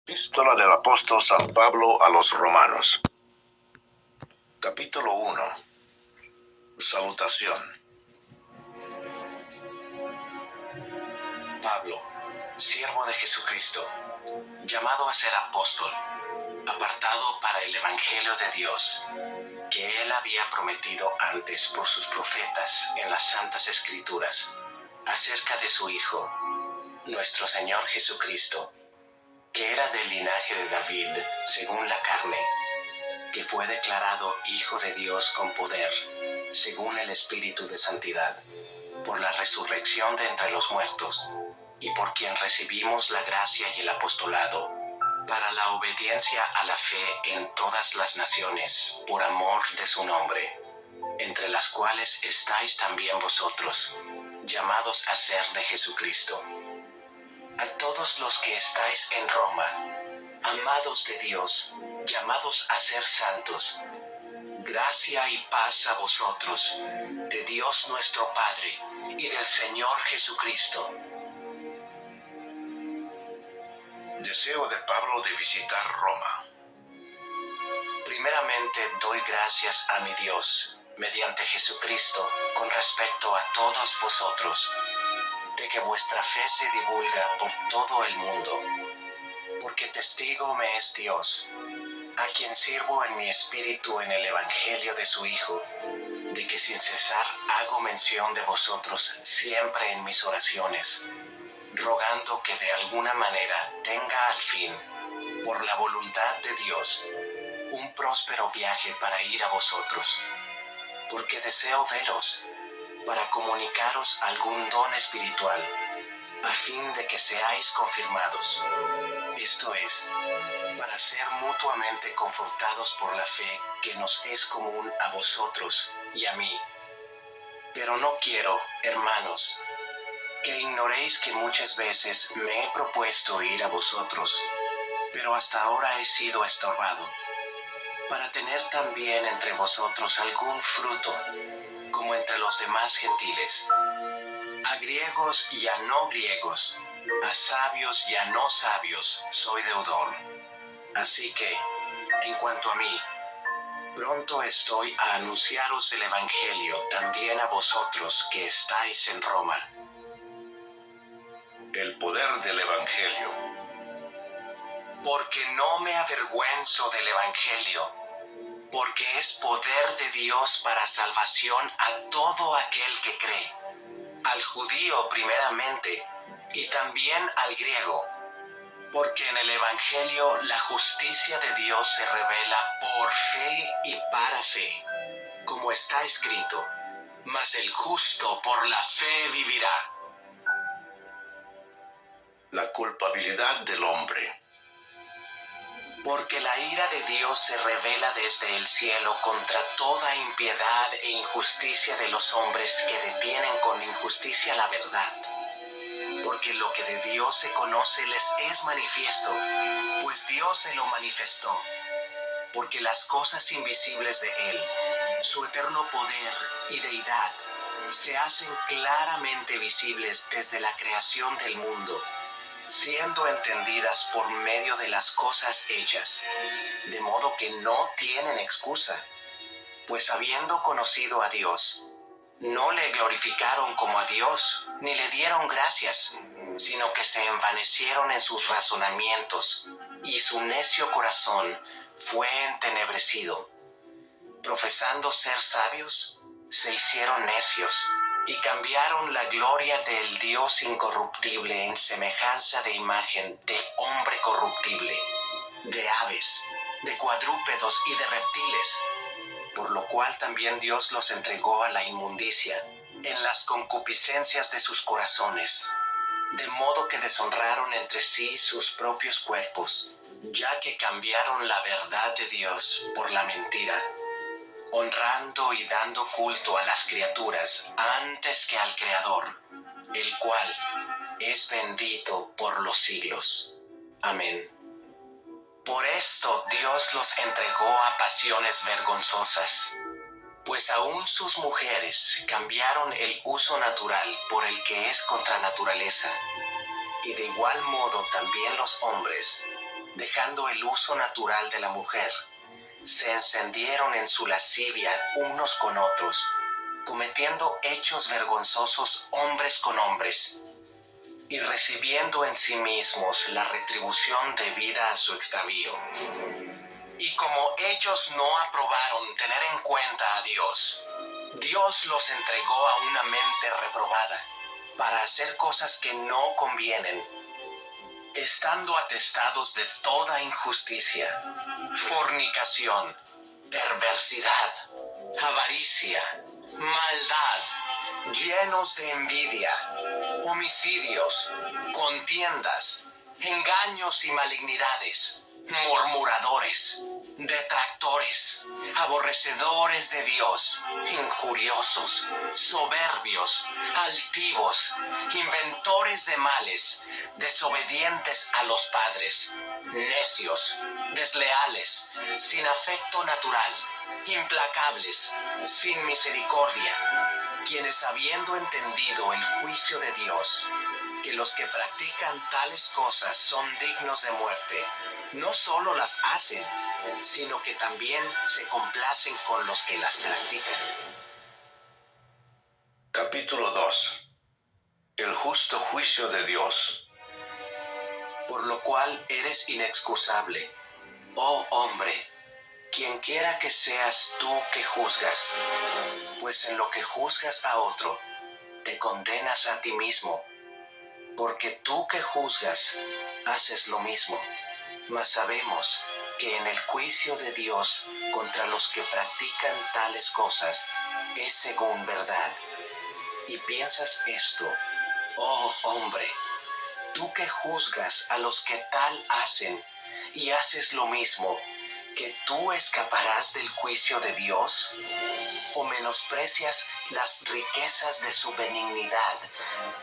Epístola del apóstol San Pablo a los Romanos. Capítulo 1. Salutación. Pablo, siervo de Jesucristo, llamado a ser apóstol, apartado para el Evangelio de Dios, que Él había prometido antes por sus profetas en las Santas Escrituras, acerca de su Hijo, nuestro Señor Jesucristo, que era del linaje de David según la carne, que fue declarado Hijo de Dios con poder, según el Espíritu de Santidad, por la resurrección de entre los muertos, y por quien recibimos la gracia y el apostolado, para la obediencia a la fe en todas las naciones, por amor de su nombre, entre las cuales estáis también vosotros, llamados a ser de Jesucristo. A todos los que estáis en Roma, amados de Dios, llamados a ser santos, gracia y paz a vosotros, de Dios nuestro Padre y del Señor Jesucristo. Deseo de Pablo de visitar Roma. Primeramente doy gracias a mi Dios, mediante Jesucristo, con respecto a todos vosotros, de que vuestra fe se divulga por todo el mundo, porque testigo me es Dios, a quien sirvo en mi espíritu en el Evangelio de su Hijo, de que sin cesar hago mención de vosotros siempre en mis oraciones, rogando que de alguna manera tenga al fin, por la voluntad de Dios, un próspero viaje para ir a vosotros, porque deseo veros, para comunicaros algún don espiritual, a fin de que seáis confirmados, esto es, para ser mutuamente confortados por la fe que nos es común a vosotros y a mí. Pero no quiero, hermanos, que ignoréis que muchas veces me he propuesto ir a vosotros, pero hasta ahora he sido estorbado, para tener también entre vosotros algún fruto, como entre los demás gentiles, a griegos y a no griegos, a sabios y a no sabios, soy deudor. Así que, en cuanto a mí, pronto estoy a anunciaros el Evangelio también a vosotros que estáis en Roma. El poder del Evangelio. Porque no me avergüenzo del Evangelio, porque es poder de Dios para salvación a todo aquel que cree, al judío primeramente, y también al griego, porque en el Evangelio la justicia de Dios se revela por fe y para fe, como está escrito, mas el justo por la fe vivirá. La culpabilidad del hombre. Porque la ira de Dios se revela desde el cielo contra toda impiedad e injusticia de los hombres que detienen con injusticia la verdad. Porque lo que de Dios se conoce les es manifiesto, pues Dios se lo manifestó. Porque las cosas invisibles de Él, su eterno poder y deidad, se hacen claramente visibles desde la creación del mundo, siendo entendidas por medio de las cosas hechas, de modo que no tienen excusa, pues habiendo conocido a Dios, no le glorificaron como a Dios, ni le dieron gracias, sino que se envanecieron en sus razonamientos, y su necio corazón fue entenebrecido. Profesando ser sabios, se hicieron necios, y cambiaron la gloria del Dios incorruptible en semejanza de imagen de hombre corruptible, de aves, de cuadrúpedos y de reptiles, por lo cual también Dios los entregó a la inmundicia, en las concupiscencias de sus corazones, de modo que deshonraron entre sí sus propios cuerpos, ya que cambiaron la verdad de Dios por la mentira, honrando y dando culto a las criaturas antes que al Creador, el cual es bendito por los siglos. Amén. Por esto Dios los entregó a pasiones vergonzosas, pues aún sus mujeres cambiaron el uso natural por el que es contra naturaleza, y de igual modo también los hombres, dejando el uso natural de la mujer, se encendieron en su lascivia unos con otros, cometiendo hechos vergonzosos hombres con hombres, y recibiendo en sí mismos la retribución debida a su extravío. Y como ellos no aprobaron tener en cuenta a Dios, Dios los entregó a una mente reprobada, para hacer cosas que no convienen, estando atestados de toda injusticia, fornicación, perversidad, avaricia, maldad, llenos de envidia, homicidios, contiendas, engaños y malignidades, murmuradores, detractores, aborrecedores de Dios, injuriosos, soberbios, altivos, inventores de males, desobedientes a los padres, necios, desleales, sin afecto natural, implacables, sin misericordia, quienes habiendo entendido el juicio de Dios, que los que practican tales cosas son dignos de muerte, no solo las hacen, sino que también se complacen con los que las practican. Capítulo 2. El justo juicio de Dios. Por lo cual eres inexcusable, oh hombre, quienquiera que seas tú que juzgas, pues en lo que juzgas a otro, te condenas a ti mismo, porque tú que juzgas, haces lo mismo. Mas sabemos que en el juicio de Dios contra los que practican tales cosas es según verdad. Y piensas esto, oh hombre, tú que juzgas a los que tal hacen y haces lo mismo, ¿que tú escaparás del juicio de Dios? ¿O menosprecias las riquezas de su benignidad,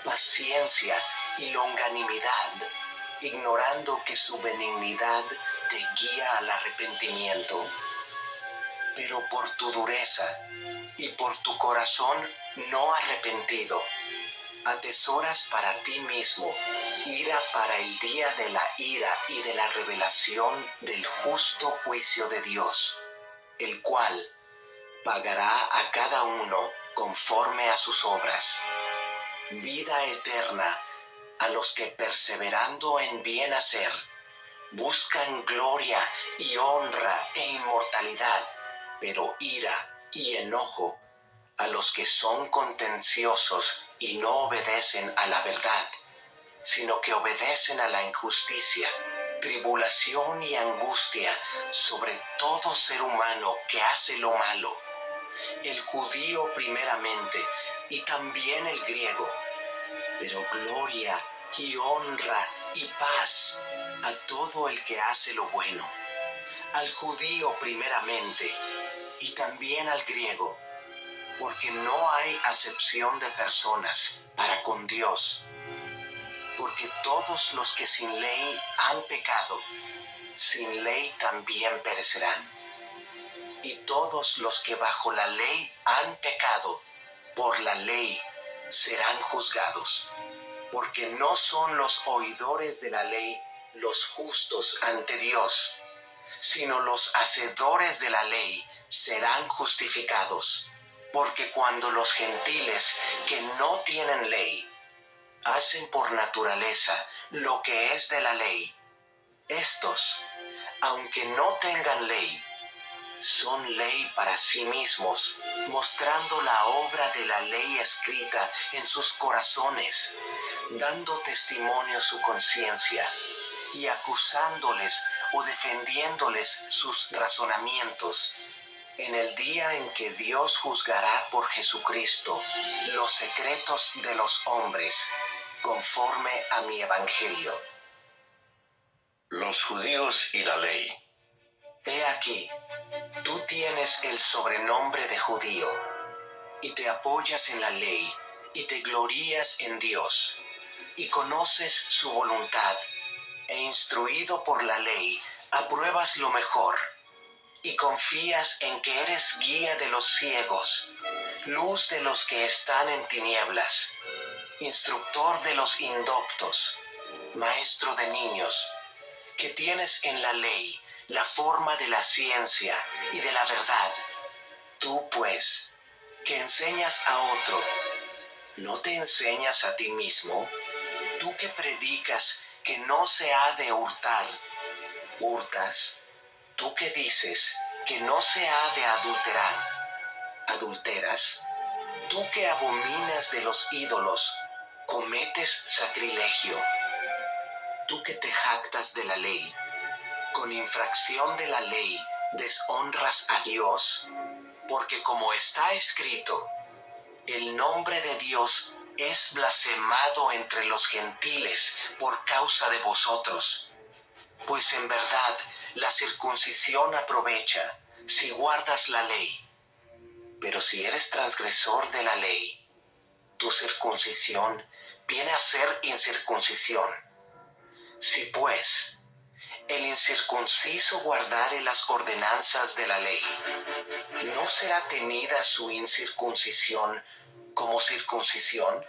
paciencia y longanimidad, ignorando que su benignidad te guía al arrepentimiento? Pero por tu dureza y por tu corazón no arrepentido, atesoras para ti mismo ira para el día de la ira y de la revelación del justo juicio de Dios, el cual pagará a cada uno conforme a sus obras. Vida eterna a los que perseverando en bien hacer, buscan gloria y honra e inmortalidad, pero ira y enojo a los que son contenciosos y no obedecen a la verdad, sino que obedecen a la injusticia, tribulación y angustia sobre todo ser humano que hace lo malo, el judío primeramente y también el griego, pero gloria y honra y paz a todo el que hace lo bueno, al judío primeramente y también al griego, porque no hay acepción de personas para con Dios, porque todos los que sin ley han pecado, sin ley también perecerán. Y todos los que bajo la ley han pecado, por la ley serán juzgados, porque no son los oidores de la ley los justos ante Dios, sino los hacedores de la ley serán justificados, porque cuando los gentiles que no tienen ley hacen por naturaleza lo que es de la ley, estos, aunque no tengan ley, son ley para sí mismos, mostrando la obra de la ley escrita en sus corazones, dando testimonio su conciencia y acusándoles o defendiéndoles sus razonamientos, en el día en que Dios juzgará por Jesucristo los secretos de los hombres, conforme a mi evangelio. Los judíos y la ley. He aquí, tú tienes el sobrenombre de judío, y te apoyas en la ley, y te glorías en Dios, y conoces su voluntad, e instruido por la ley, apruebas lo mejor, y confías en que eres guía de los ciegos, luz de los que están en tinieblas, instructor de los indoctos, maestro de niños, que tienes en la ley la forma de la ciencia y de la verdad. Tú, pues, que enseñas a otro, ¿no te enseñas a ti mismo? Tú que predicas que no se ha de hurtar, ¿hurtas? Tú que dices que no se ha de adulterar, ¿adulteras? Tú que abominas de los ídolos, ¿cometes sacrilegio? Tú que te jactas de la ley, con infracción de la ley deshonras a Dios, porque como está escrito, el nombre de Dios es blasfemado entre los gentiles por causa de vosotros. Pues en verdad la circuncisión aprovecha si guardas la ley. Pero si eres transgresor de la ley, tu circuncisión viene a ser incircuncisión. Si pues el incircunciso guardare las ordenanzas de la ley, ¿no será tenida su incircuncisión como circuncisión?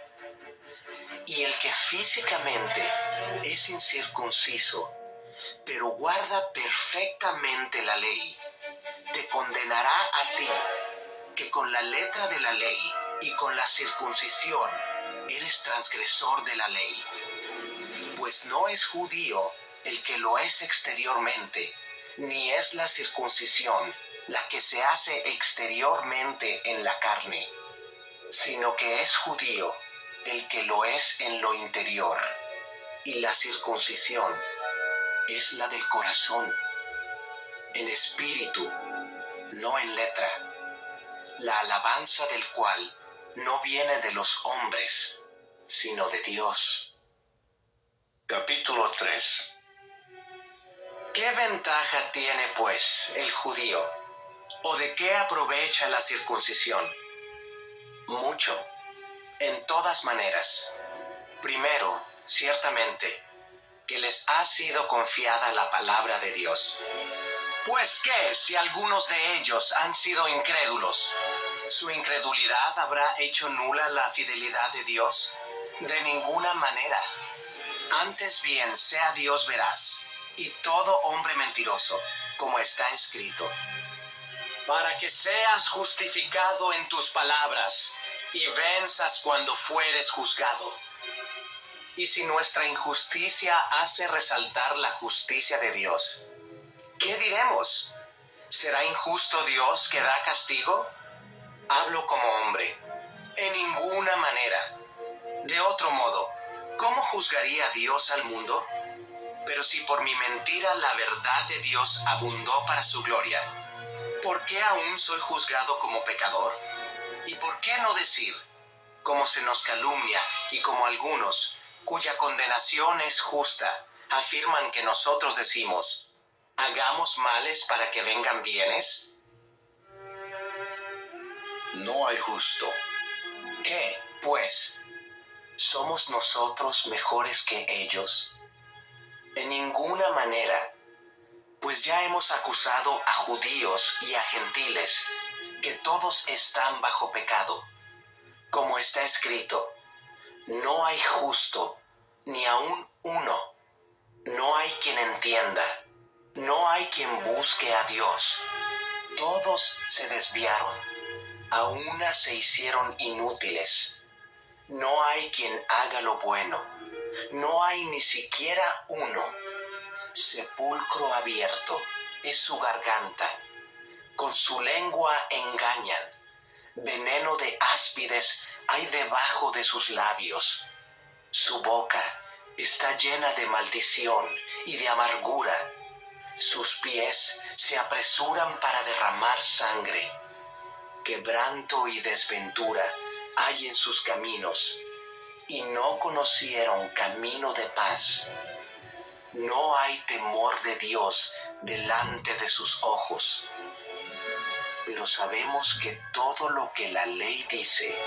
Y el que físicamente es incircunciso, pero guarda perfectamente la ley, te condenará a ti, que con la letra de la ley y con la circuncisión eres transgresor de la ley. Pues no es judío el que lo es exteriormente, ni es la circuncisión la que se hace exteriormente en la carne, sino que es judío el que lo es en lo interior, y la circuncisión es la del corazón, en espíritu, no en letra, la alabanza del cual no viene de los hombres, sino de Dios. Capítulo 3. ¿Qué ventaja tiene, pues, el judío? ¿O de qué aprovecha la circuncisión? Mucho, en todas maneras. Primero, ciertamente, que les ha sido confiada la palabra de Dios. Pues ¿qué si algunos de ellos han sido incrédulos? ¿Su incredulidad habrá hecho nula la fidelidad de Dios? De ninguna manera. Antes bien sea Dios veraz, y todo hombre mentiroso, como está escrito, para que seas justificado en tus palabras, y venzas cuando fueres juzgado. Y si nuestra injusticia hace resaltar la justicia de Dios, ¿qué diremos? ¿Será injusto Dios que da castigo? Hablo como hombre. En ninguna manera. De otro modo, ¿cómo juzgaría Dios al mundo? Pero si por mi mentira la verdad de Dios abundó para su gloria, ¿por qué aún soy juzgado como pecador? ¿Y por qué no decir, como se nos calumnia y como algunos, cuya condenación es justa, afirman que nosotros decimos, ¿hagamos males para que vengan bienes? No hay justo. ¿Qué, pues? ¿Somos nosotros mejores que ellos? En ninguna manera, pues ya hemos acusado a judíos y a gentiles, que todos están bajo pecado. Como está escrito, no hay justo, ni aun uno. No hay quien entienda, no hay quien busque a Dios. Todos se desviaron, a una se hicieron inútiles. No hay quien haga lo bueno, no hay ni siquiera uno. Sepulcro abierto es su garganta, con su lengua engañan. Veneno de áspides hay debajo de sus labios. Su boca está llena de maldición y de amargura. Sus pies se apresuran para derramar sangre. Quebranto y desventura hay en sus caminos, y no conocieron camino de paz. No hay temor de Dios delante de sus ojos. Pero sabemos que todo lo que la ley dice,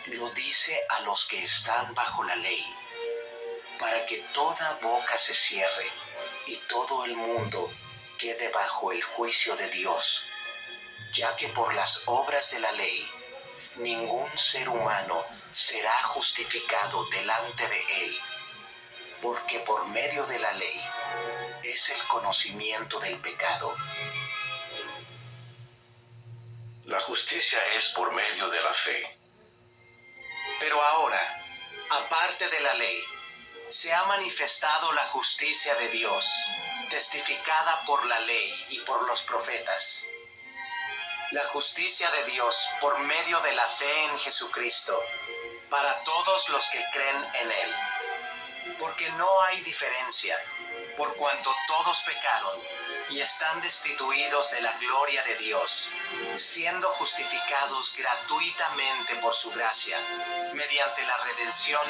lo dice a los que están bajo la ley, para que toda boca se cierre y todo el mundo quede bajo el juicio de Dios, ya que por las obras de la ley ningún ser humano será justificado delante de él, porque por medio de la ley es el conocimiento del pecado. La justicia es por medio de la fe. Pero ahora, aparte de la ley, se ha manifestado la justicia de Dios, testificada por la ley y por los profetas. La justicia de Dios por medio de la fe en Jesucristo, para todos los que creen en Él. Porque no hay diferencia, por cuanto todos pecaron y están destituidos de la gloria de Dios, siendo justificados gratuitamente por su gracia, mediante la redención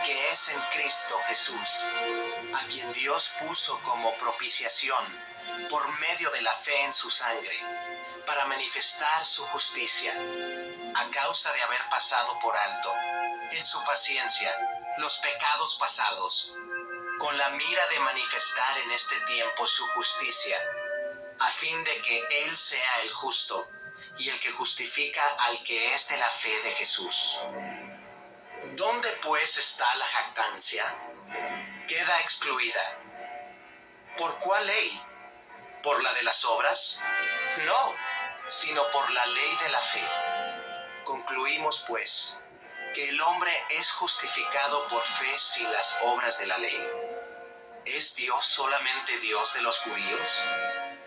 que es en Cristo Jesús, a quien Dios puso como propiciación por medio de la fe en su sangre, para manifestar su justicia, a causa de haber pasado por alto, en su paciencia, los pecados pasados, con la mira de manifestar en este tiempo su justicia, a fin de que Él sea el justo y el que justifica al que es de la fe de Jesús. ¿Dónde pues está la jactancia? Queda excluida. ¿Por cuál ley? ¿Por la de las obras? No, sino por la ley de la fe. Concluimos pues que el hombre es justificado por fe sin las obras de la ley. ¿Es Dios solamente Dios de los judíos?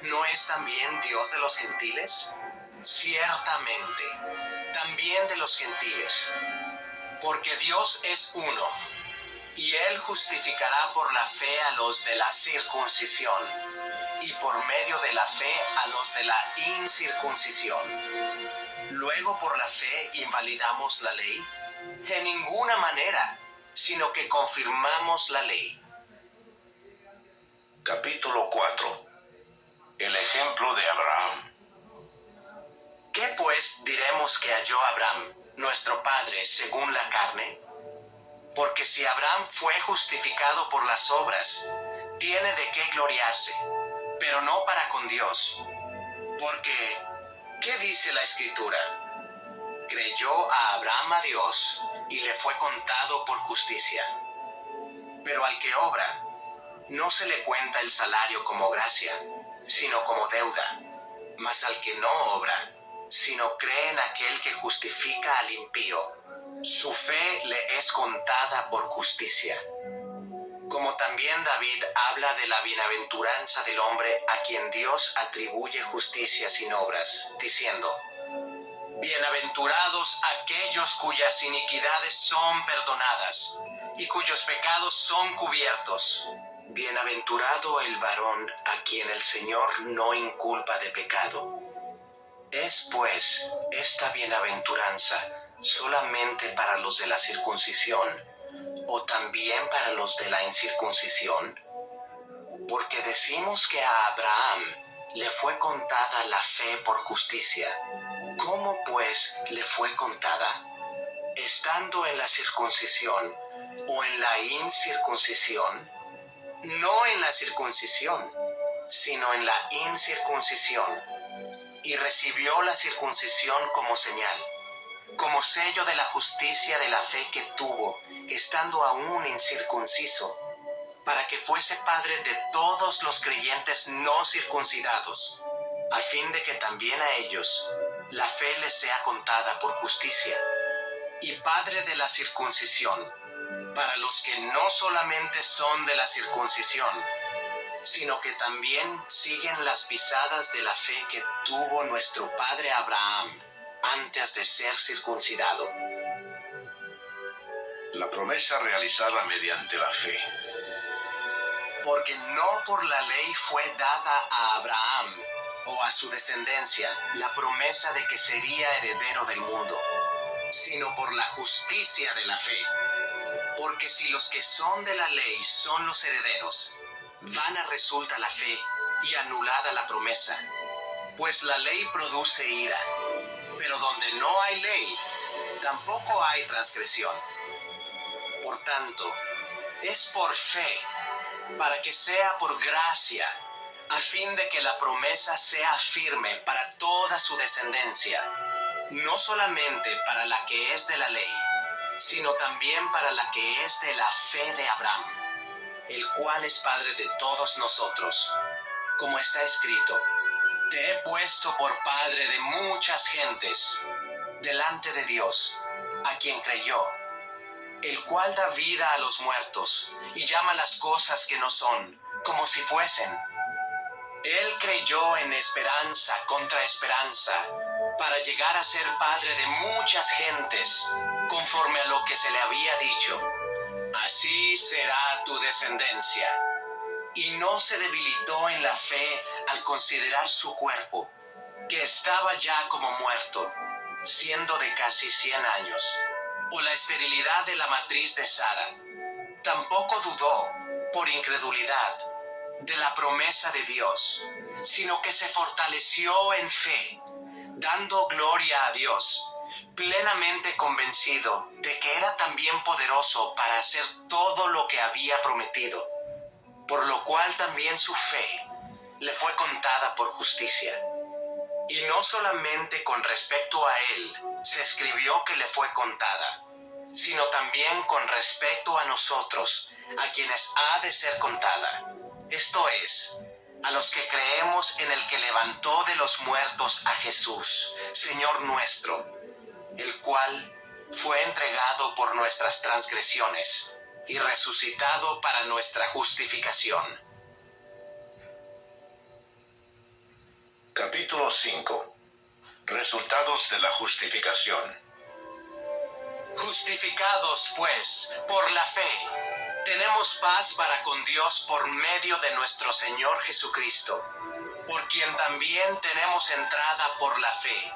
¿No es también Dios de los gentiles? Ciertamente, también de los gentiles. Porque Dios es uno, y Él justificará por la fe a los de la circuncisión, y por medio de la fe a los de la incircuncisión. Luego por la fe invalidamos la ley. En ninguna manera, sino que confirmamos la ley. Capítulo 4. El ejemplo de Abraham. ¿Qué pues diremos que halló Abraham, nuestro padre, según la carne? Porque si Abraham fue justificado por las obras, tiene de qué gloriarse, pero no para con Dios. Porque, ¿qué dice la Escritura? Creyó a Abraham a Dios, y le fue contado por justicia. Pero al que obra, no se le cuenta el salario como gracia, sino como deuda. Mas al que no obra, sino cree en aquel que justifica al impío, su fe le es contada por justicia. Como también David habla de la bienaventuranza del hombre a quien Dios atribuye justicia sin obras, diciendo: Bienaventurados aquellos cuyas iniquidades son perdonadas y cuyos pecados son cubiertos. Bienaventurado el varón a quien el Señor no inculpa de pecado. ¿Es pues esta bienaventuranza solamente para los de la circuncisión o también para los de la incircuncisión? Porque decimos que a Abraham le fue contada la fe por justicia. ¿Cómo pues le fue contada? ¿Estando en la circuncisión o en la incircuncisión? No en la circuncisión, sino en la incircuncisión. Y recibió la circuncisión como señal, como sello de la justicia de la fe que tuvo, estando aún incircunciso, para que fuese padre de todos los creyentes no circuncidados, a fin de que también a ellos la fe les sea contada por justicia, y padre de la circuncisión, para los que no solamente son de la circuncisión, sino que también siguen las pisadas de la fe que tuvo nuestro padre Abraham antes de ser circuncidado. La promesa realizada mediante la fe. Porque no por la ley fue dada a Abraham o a su descendencia la promesa de que sería heredero del mundo, sino por la justicia de la fe. Porque si los que son de la ley son los herederos, vana resulta la fe y anulada la promesa. Pues la ley produce ira, pero donde no hay ley, tampoco hay transgresión. Por tanto, es por fe, para que sea por gracia, a fin de que la promesa sea firme para toda su descendencia, no solamente para la que es de la ley, sino también para la que es de la fe de Abraham, el cual es Padre de todos nosotros. Como está escrito, te he puesto por Padre de muchas gentes, delante de Dios, a quien creyó, el cual da vida a los muertos y llama las cosas que no son, como si fuesen. Él creyó en esperanza contra esperanza, para llegar a ser padre de muchas gentes, conforme a lo que se le había dicho. Así será tu descendencia. Y no se debilitó en la fe al considerar su cuerpo, que estaba ya como muerto, siendo de casi 100 años, o la esterilidad de la matriz de Sara. Tampoco dudó, por incredulidad, de la promesa de Dios, sino que se fortaleció en fe, dando gloria a Dios, plenamente convencido de que era también poderoso para hacer todo lo que había prometido, por lo cual también su fe le fue contada por justicia. Y no solamente con respecto a él se escribió que le fue contada, sino también con respecto a nosotros, a quienes ha de ser contada. Esto es, a los que creemos en el que levantó de los muertos a Jesús, Señor nuestro, el cual fue entregado por nuestras transgresiones y resucitado para nuestra justificación. Capítulo 5. Resultados de la justificación. Justificados, pues, por la fe, tenemos paz para con Dios por medio de nuestro Señor Jesucristo, por quien también tenemos entrada por la fe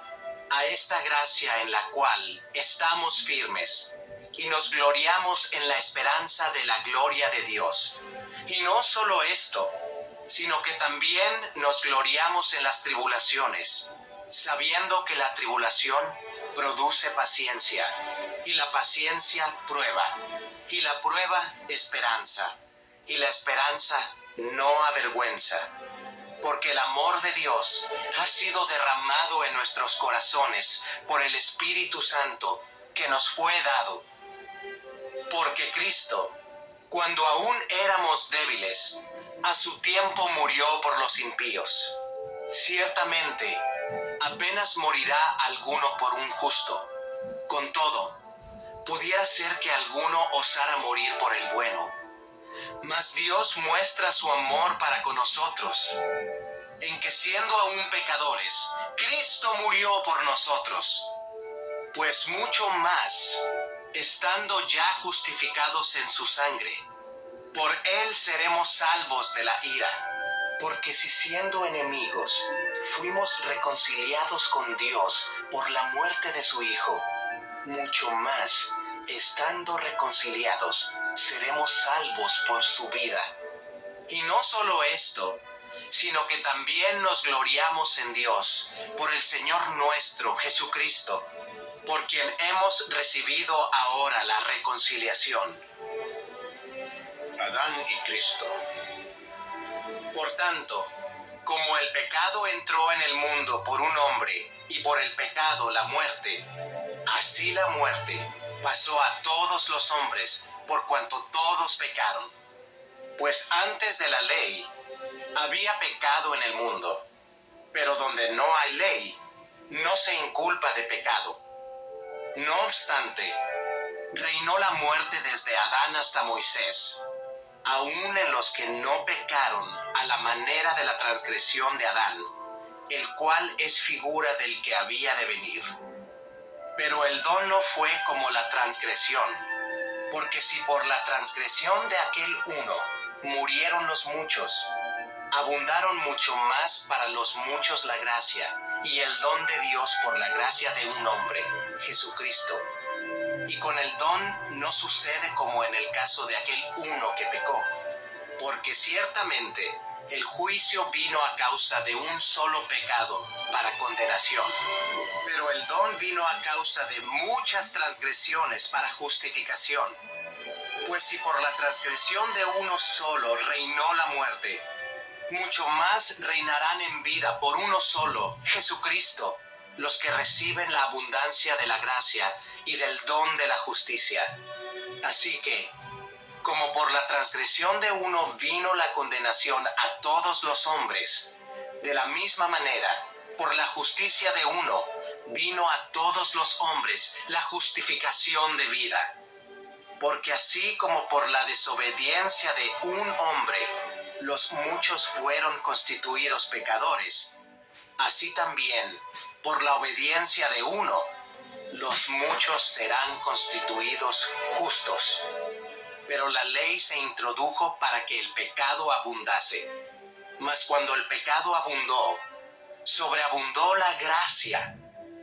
a esta gracia en la cual estamos firmes y nos gloriamos en la esperanza de la gloria de Dios. Y no solo esto, sino que también nos gloriamos en las tribulaciones, sabiendo que la tribulación produce paciencia, y la paciencia prueba, y la prueba esperanza, y la esperanza no avergüenza, porque el amor de Dios ha sido derramado en nuestros corazones por el Espíritu Santo que nos fue dado. Porque Cristo, cuando aún éramos débiles, a su tiempo murió por los impíos. Ciertamente, apenas morirá alguno por un justo. Con todo, pudiera ser que alguno osara morir por el bueno. Mas Dios muestra su amor para con nosotros, en que siendo aún pecadores, Cristo murió por nosotros. Pues mucho más, estando ya justificados en su sangre, por él seremos salvos de la ira. Porque si siendo enemigos, fuimos reconciliados con Dios por la muerte de su Hijo, mucho más, estando reconciliados, seremos salvos por su vida. Y no solo esto, sino que también nos gloriamos en Dios, por el Señor nuestro Jesucristo, por quien hemos recibido ahora la reconciliación. Adán y Cristo. Por tanto, como el pecado entró en el mundo por un hombre, y por el pecado la muerte, así la muerte pasó a todos los hombres, por cuanto todos pecaron. Pues antes de la ley, había pecado en el mundo, pero donde no hay ley, no se inculpa de pecado. No obstante, reinó la muerte desde Adán hasta Moisés, aun en los que no pecaron a la manera de la transgresión de Adán, el cual es figura del que había de venir. Pero el don no fue como la transgresión, porque si por la transgresión de aquel uno murieron los muchos, abundaron mucho más para los muchos la gracia y el don de Dios por la gracia de un hombre, Jesucristo. Y con el don no sucede como en el caso de aquel uno que pecó, porque ciertamente el juicio vino a causa de un solo pecado para condenación, pero el don vino a causa de muchas transgresiones para justificación. Pues si por la transgresión de uno solo reinó la muerte, mucho más reinarán en vida por uno solo, Jesucristo, los que reciben la abundancia de la gracia y del don de la justicia. Así que, Como por la transgresión de uno vino la condenación a todos los hombres, de la misma manera, por la justicia de uno, vino a todos los hombres la justificación de vida. Porque así como por la desobediencia de un hombre, los muchos fueron constituidos pecadores, así también, por la obediencia de uno, los muchos serán constituidos justos. Pero la ley se introdujo para que el pecado abundase. Mas cuando el pecado abundó, sobreabundó la gracia,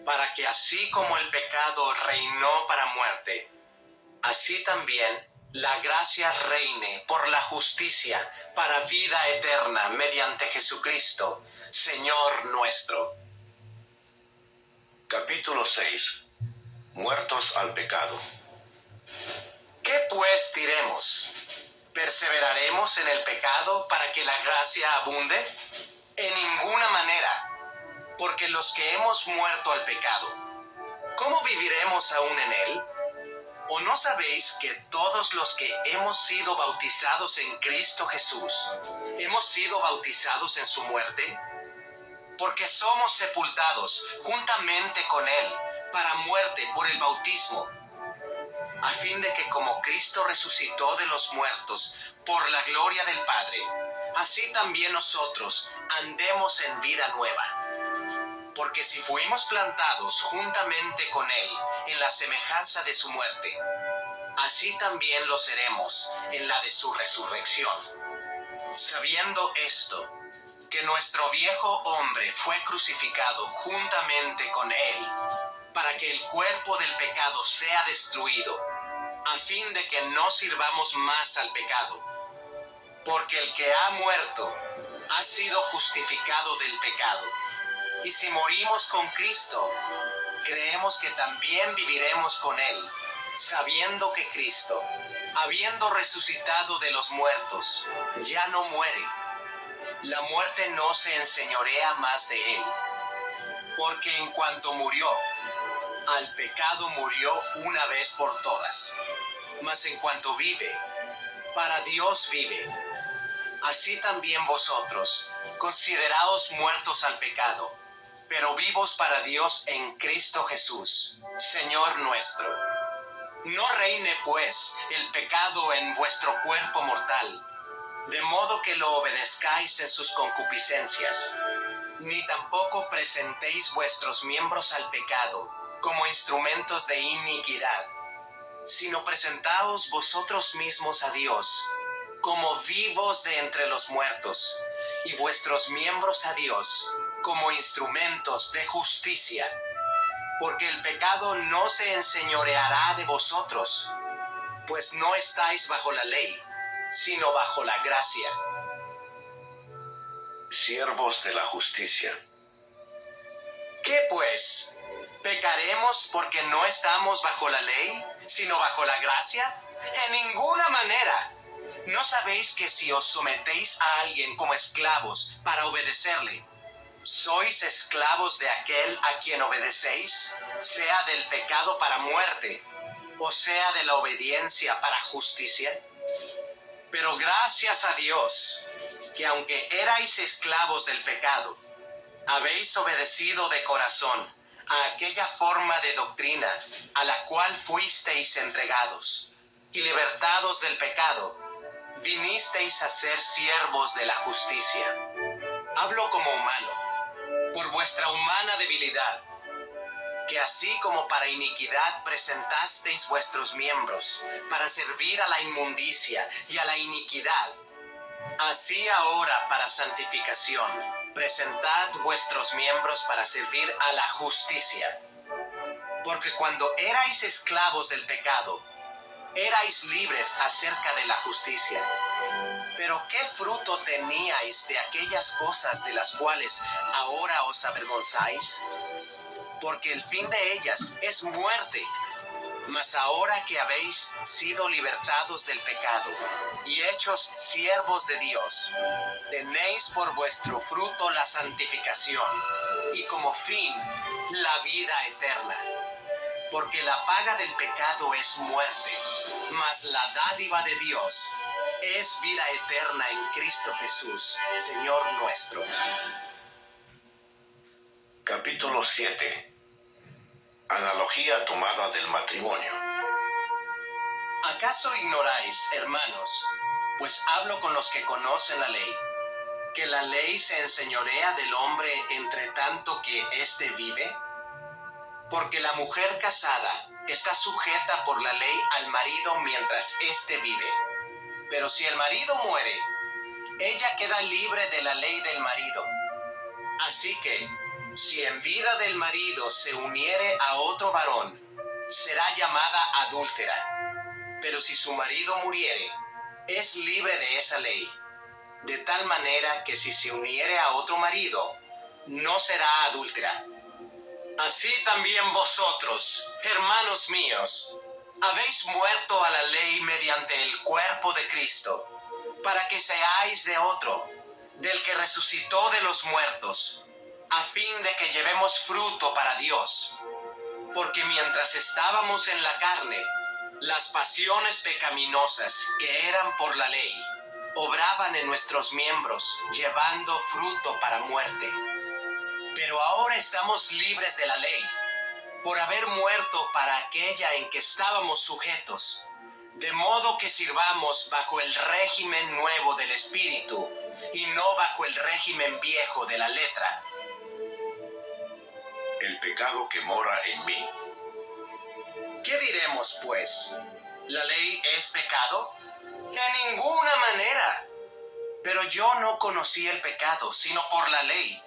para que así como el pecado reinó para muerte, así también la gracia reine por la justicia para vida eterna mediante Jesucristo, Señor nuestro. Capítulo 6. Muertos al pecado. ¿Qué pues diremos? ¿Perseveraremos en el pecado para que la gracia abunde? En ninguna manera, porque los que hemos muerto al pecado, ¿cómo viviremos aún en él? ¿O no sabéis que todos los que hemos sido bautizados en Cristo Jesús, hemos sido bautizados en su muerte? Porque somos sepultados juntamente con él para muerte por el bautismo, a fin de que como Cristo resucitó de los muertos por la gloria del Padre, así también nosotros andemos en vida nueva. Porque si fuimos plantados juntamente con él en la semejanza de su muerte, así también lo seremos en la de su resurrección. Sabiendo esto, que nuestro viejo hombre fue crucificado juntamente con él, para que el cuerpo del pecado sea destruido, a fin de que no sirvamos más al pecado. Porque el que ha muerto ha sido justificado del pecado. Y si morimos con Cristo, creemos que también viviremos con él, sabiendo que Cristo, habiendo resucitado de los muertos, ya no muere. La muerte no se enseñorea más de él, porque en cuanto murió, al pecado murió una vez por todas. Mas en cuanto vive, para Dios vive. Así también vosotros, consideraos muertos al pecado, pero vivos para Dios en Cristo Jesús, Señor nuestro. No reine pues el pecado en vuestro cuerpo mortal, de modo que lo obedezcáis en sus concupiscencias, ni tampoco presentéis vuestros miembros al pecado como instrumentos de iniquidad, sino presentaos vosotros mismos a Dios como vivos de entre los muertos, y vuestros miembros a Dios como instrumentos de justicia. Porque el pecado no se enseñoreará de vosotros, pues no estáis bajo la ley, sino bajo la gracia. Siervos de la justicia. ¿Qué pues? ¿Pecaremos porque no estamos bajo la ley, sino bajo la gracia? En ninguna manera. ¿No sabéis que si os sometéis a alguien como esclavos para obedecerle, sois esclavos de aquel a quien obedecéis, sea del pecado para muerte, o sea de la obediencia para justicia? Pero gracias a Dios, que aunque erais esclavos del pecado, habéis obedecido de corazón a aquella forma de doctrina a la cual fuisteis entregados, y libertados del pecado, vinisteis a ser siervos de la justicia. Hablo como humano, por vuestra humana debilidad, que así como para iniquidad presentasteis vuestros miembros para servir a la inmundicia y a la iniquidad, así ahora para santificación presentad vuestros miembros para servir a la justicia. Porque cuando erais esclavos del pecado, erais libres acerca de la justicia. Pero ¿qué fruto teníais de aquellas cosas de las cuales ahora os avergonzáis? Porque el fin de ellas es muerte. Mas ahora que habéis sido libertados del pecado y hechos siervos de Dios, tenéis por vuestro fruto la santificación y como fin la vida eterna. Porque la paga del pecado es muerte, mas la dádiva de Dios es vida eterna en Cristo Jesús, Señor nuestro. Capítulo 7. Analogía tomada del matrimonio. ¿Acaso ignoráis, hermanos, pues hablo con los que conocen la ley, que la ley se enseñorea del hombre entre tanto que éste vive? Porque la mujer casada está sujeta por la ley al marido mientras éste vive. Pero si el marido muere, ella queda libre de la ley del marido. Así que, si en vida del marido se uniere a otro varón, será llamada adúltera. Pero si su marido muriere, es libre de esa ley. De tal manera que si se uniere a otro marido, no será adúltera. Así también vosotros, hermanos míos, habéis muerto a la ley mediante el cuerpo de Cristo, para que seáis de otro, del que resucitó de los muertos, a fin de que llevemos fruto para Dios. Porque mientras estábamos en la carne, las pasiones pecaminosas que eran por la ley, obraban en nuestros miembros, llevando fruto para muerte. Pero ahora estamos libres de la ley, por haber muerto para aquella en que estábamos sujetos, de modo que sirvamos bajo el régimen nuevo del Espíritu, y no bajo el régimen viejo de la letra. El pecado que mora en mí. ¿Qué diremos, pues? ¿La ley es pecado? En ninguna manera. Pero yo no conocí el pecado, sino por la ley,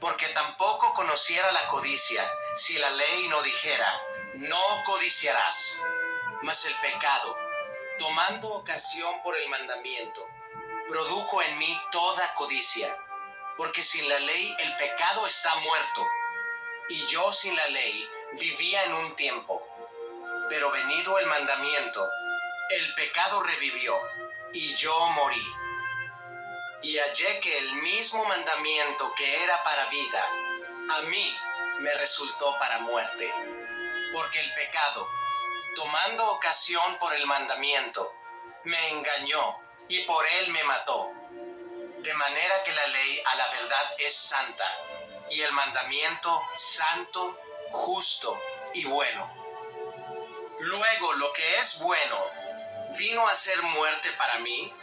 porque tampoco conociera la codicia, si la ley no dijera, no codiciarás. Mas el pecado, tomando ocasión por el mandamiento, produjo en mí toda codicia, porque sin la ley el pecado está muerto, y yo sin la ley vivía en un tiempo. Pero venido el mandamiento, el pecado revivió, y yo morí. Y hallé que el mismo mandamiento que era para vida, a mí me resultó para muerte. Porque el pecado, tomando ocasión por el mandamiento, me engañó y por él me mató. De manera que la ley a la verdad es santa, y el mandamiento santo, justo y bueno. Luego lo que es bueno, ¿vino a ser muerte para mí?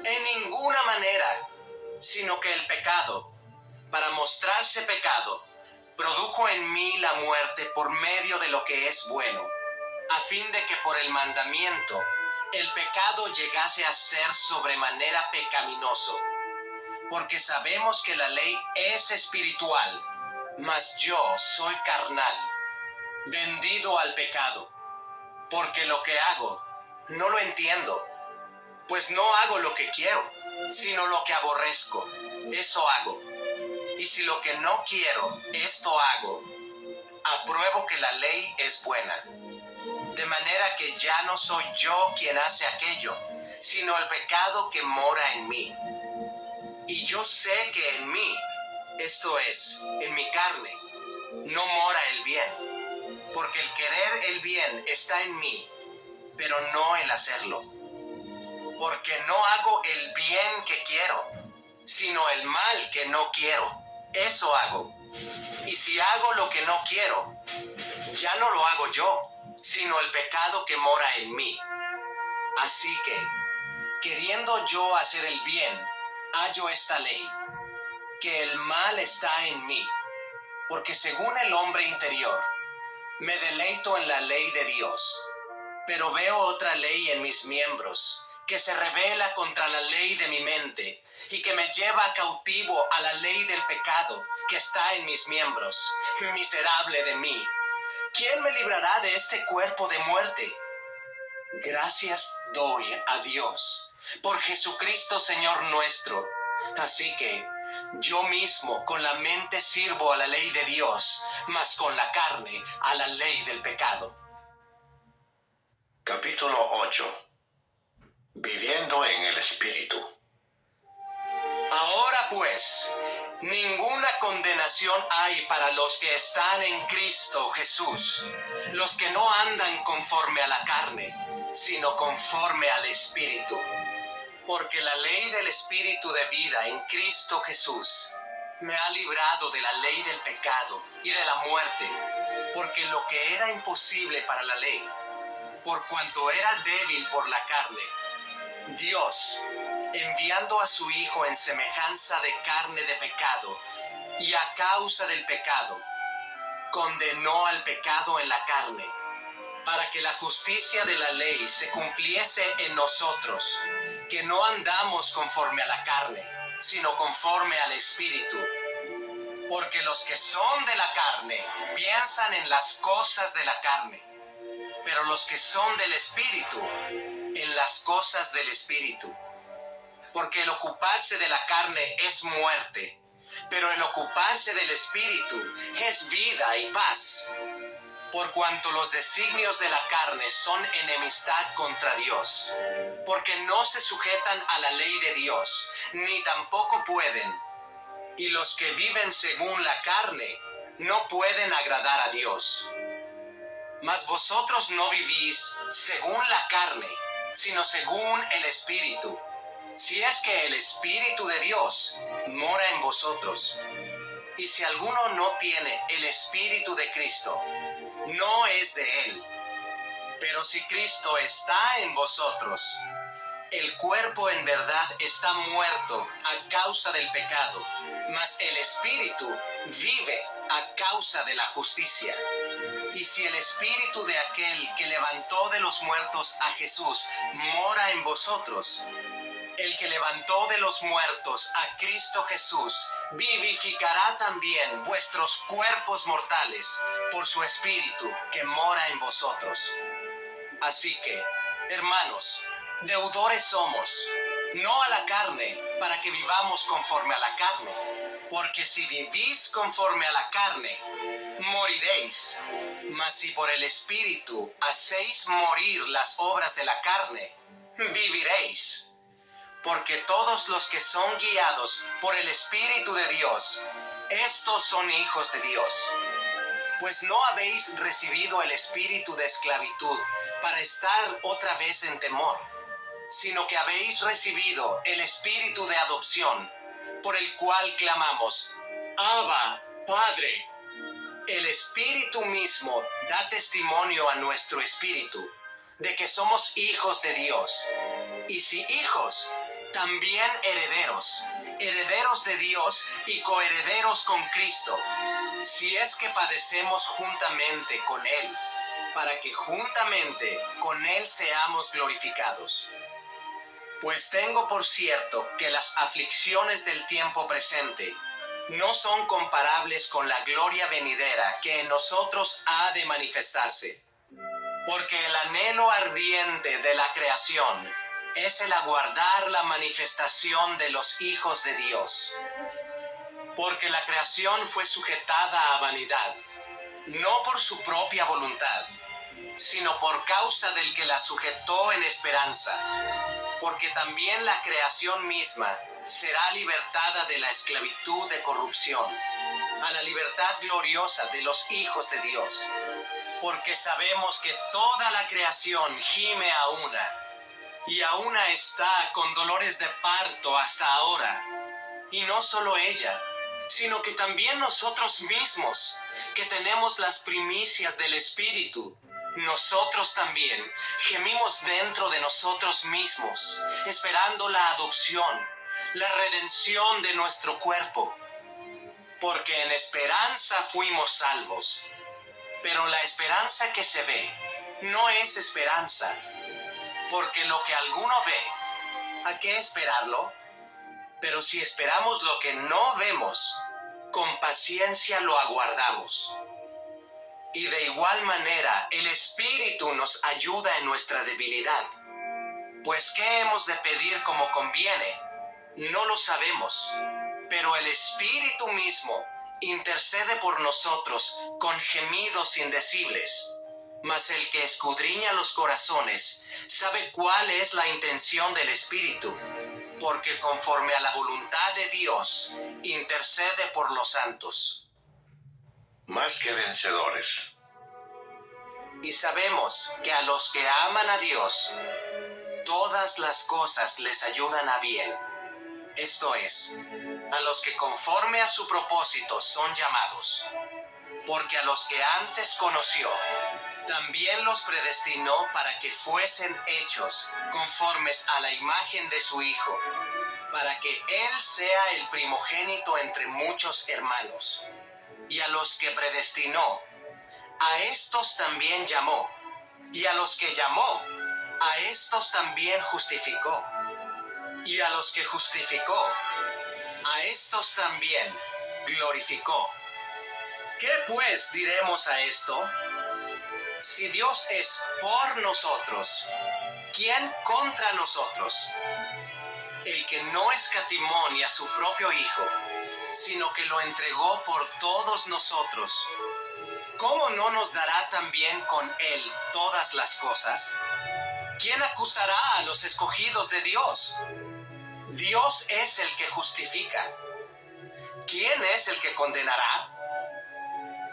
En ninguna manera, sino que el pecado, para mostrarse pecado, produjo en mí la muerte por medio de lo que es bueno, a fin de que por el mandamiento el pecado llegase a ser sobremanera pecaminoso. Porque sabemos que la ley es espiritual, mas yo soy carnal, vendido al pecado. Porque lo que hago, no lo entiendo, pues no hago lo que quiero, sino lo que aborrezco, eso hago. Y si lo que no quiero, esto hago, apruebo que la ley es buena. De manera que ya no soy yo quien hace aquello, sino el pecado que mora en mí. Y yo sé que en mí, esto es, en mi carne, no mora el bien. Porque el querer el bien está en mí, pero no el hacerlo. Porque no hago el bien que quiero, sino el mal que no quiero. Eso hago. Y si hago lo que no quiero, ya no lo hago yo, sino el pecado que mora en mí. Así que, queriendo yo hacer el bien, hallo esta ley, que el mal está en mí, porque según el hombre interior, me deleito en la ley de Dios, pero veo otra ley en mis miembros, que se rebela contra la ley de mi mente, y que me lleva cautivo a la ley del pecado que está en mis miembros. Miserable de mí, ¿quién me librará de este cuerpo de muerte? Gracias doy a Dios por Jesucristo Señor nuestro. Así que yo mismo con la mente sirvo a la ley de Dios, mas con la carne a la ley del pecado. Capítulo 8. Viviendo en el Espíritu. Ahora pues, Ninguna condenación hay para los que están en Cristo Jesús, los que no andan conforme a la carne, sino conforme al Espíritu. Porque la ley del Espíritu de vida en Cristo Jesús me ha librado de la ley del pecado y de la muerte, porque lo que era imposible para la ley, por cuanto era débil por la carne, Dios, enviando a su Hijo en semejanza de carne de pecado, y a causa del pecado, condenó al pecado en la carne, para que la justicia de la ley se cumpliese en nosotros, que no andamos conforme a la carne, sino conforme al Espíritu. Porque los que son de la carne piensan en las cosas de la carne, pero los que son del Espíritu, en las cosas del Espíritu. Porque el ocuparse de la carne es muerte, pero el ocuparse del Espíritu es vida y paz. Por cuanto los designios de la carne son enemistad contra Dios, porque no se sujetan a la ley de Dios, ni tampoco pueden. Y los que viven según la carne no pueden agradar a Dios. Mas vosotros no vivís según la carne, sino según el Espíritu, si es que el Espíritu de Dios mora en vosotros. Y si alguno no tiene el Espíritu de Cristo, no es de él. Pero si Cristo está en vosotros, el cuerpo en verdad está muerto a causa del pecado, mas el Espíritu vive a causa de la justicia. Y si el Espíritu de aquel que levantó de los muertos a Jesús mora en vosotros, el que levantó de los muertos a Cristo Jesús vivificará también vuestros cuerpos mortales por su Espíritu que mora en vosotros. Así que, hermanos, deudores somos, no a la carne, para que vivamos conforme a la carne. Porque si vivís conforme a la carne, moriréis. Mas si por el Espíritu hacéis morir las obras de la carne, viviréis. Porque todos los que son guiados por el Espíritu de Dios, estos son hijos de Dios. Pues no habéis recibido el espíritu de esclavitud para estar otra vez en temor, sino que habéis recibido el espíritu de adopción, por el cual clamamos, Abba, Padre. El Espíritu mismo da testimonio a nuestro espíritu de que somos hijos de Dios. Y si hijos, también herederos, herederos de Dios y coherederos con Cristo, si es que padecemos juntamente con Él, para que juntamente con Él seamos glorificados. Pues tengo por cierto que las aflicciones del tiempo presente no son comparables con la gloria venidera que en nosotros ha de manifestarse. Porque el anhelo ardiente de la creación es el aguardar la manifestación de los hijos de Dios. Porque la creación fue sujetada a vanidad, no por su propia voluntad, sino por causa del que la sujetó en esperanza. Porque también la creación misma será libertada de la esclavitud de corrupción, a la libertad gloriosa de los hijos de Dios. Porque sabemos que toda la creación gime a una, y a una está con dolores de parto hasta ahora. Y no solo ella, sino que también nosotros mismos, que tenemos las primicias del Espíritu, nosotros también gemimos dentro de nosotros mismos, esperando la adopción, la redención de nuestro cuerpo. Porque en esperanza fuimos salvos. Pero la esperanza que se ve no es esperanza, porque lo que alguno ve, ¿a qué esperarlo? Pero si esperamos lo que no vemos, con paciencia lo aguardamos. Y de igual manera, el Espíritu nos ayuda en nuestra debilidad. Pues ¿qué hemos de pedir como conviene? No lo sabemos, pero el Espíritu mismo intercede por nosotros con gemidos indecibles. Mas el que escudriña los corazones sabe cuál es la intención del Espíritu, porque conforme a la voluntad de Dios, intercede por los santos. Más que vencedores. Y sabemos que a los que aman a Dios, todas las cosas les ayudan a bien. Esto es, a los que conforme a su propósito son llamados. Porque a los que antes conoció, también los predestinó para que fuesen hechos conformes a la imagen de su Hijo, para que Él sea el primogénito entre muchos hermanos. Y a los que predestinó, a estos también llamó. Y a los que llamó, a estos también justificó. Y a los que justificó, a estos también glorificó. ¿Qué pues diremos a esto? Si Dios es por nosotros, ¿quién contra nosotros? El que no escatimó ni a su propio Hijo, sino que lo entregó por todos nosotros, ¿cómo no nos dará también con Él todas las cosas? ¿Quién acusará a los escogidos de Dios? Dios es el que justifica. ¿Quién es el que condenará?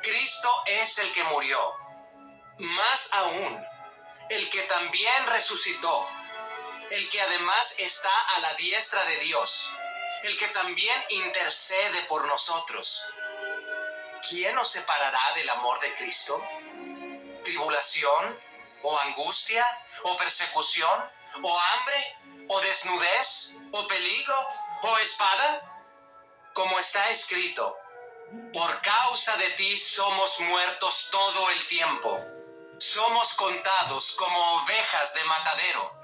Cristo es el que murió, más aún, el que también resucitó, el que además está a la diestra de Dios, el que también intercede por nosotros. ¿Quién nos separará del amor de Cristo? ¿Tribulación? ¿O angustia? ¿O persecución? ¿O hambre? ¿O desnudez? ¿O peligro? ¿O espada? Como está escrito, por causa de ti somos muertos todo el tiempo. Somos contados como ovejas de matadero.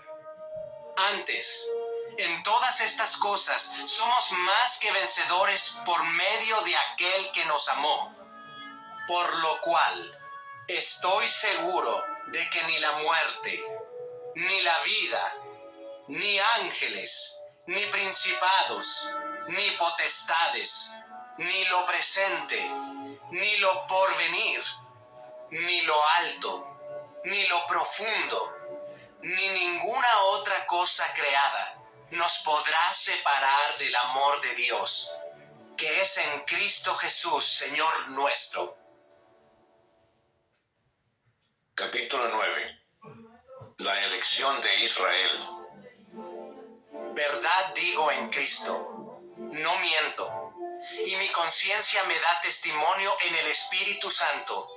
Antes, en todas estas cosas, somos más que vencedores por medio de aquel que nos amó. Por lo cual, estoy seguro de que ni la muerte, ni la vida, ni ángeles, ni principados, ni potestades, ni lo presente, ni lo porvenir, ni lo alto, ni lo profundo, ni ninguna otra cosa creada nos podrá separar del amor de Dios, que es en Cristo Jesús, Señor nuestro. Capítulo 9. La elección de Israel. Verdad digo en Cristo, no miento, y mi conciencia me da testimonio en el Espíritu Santo,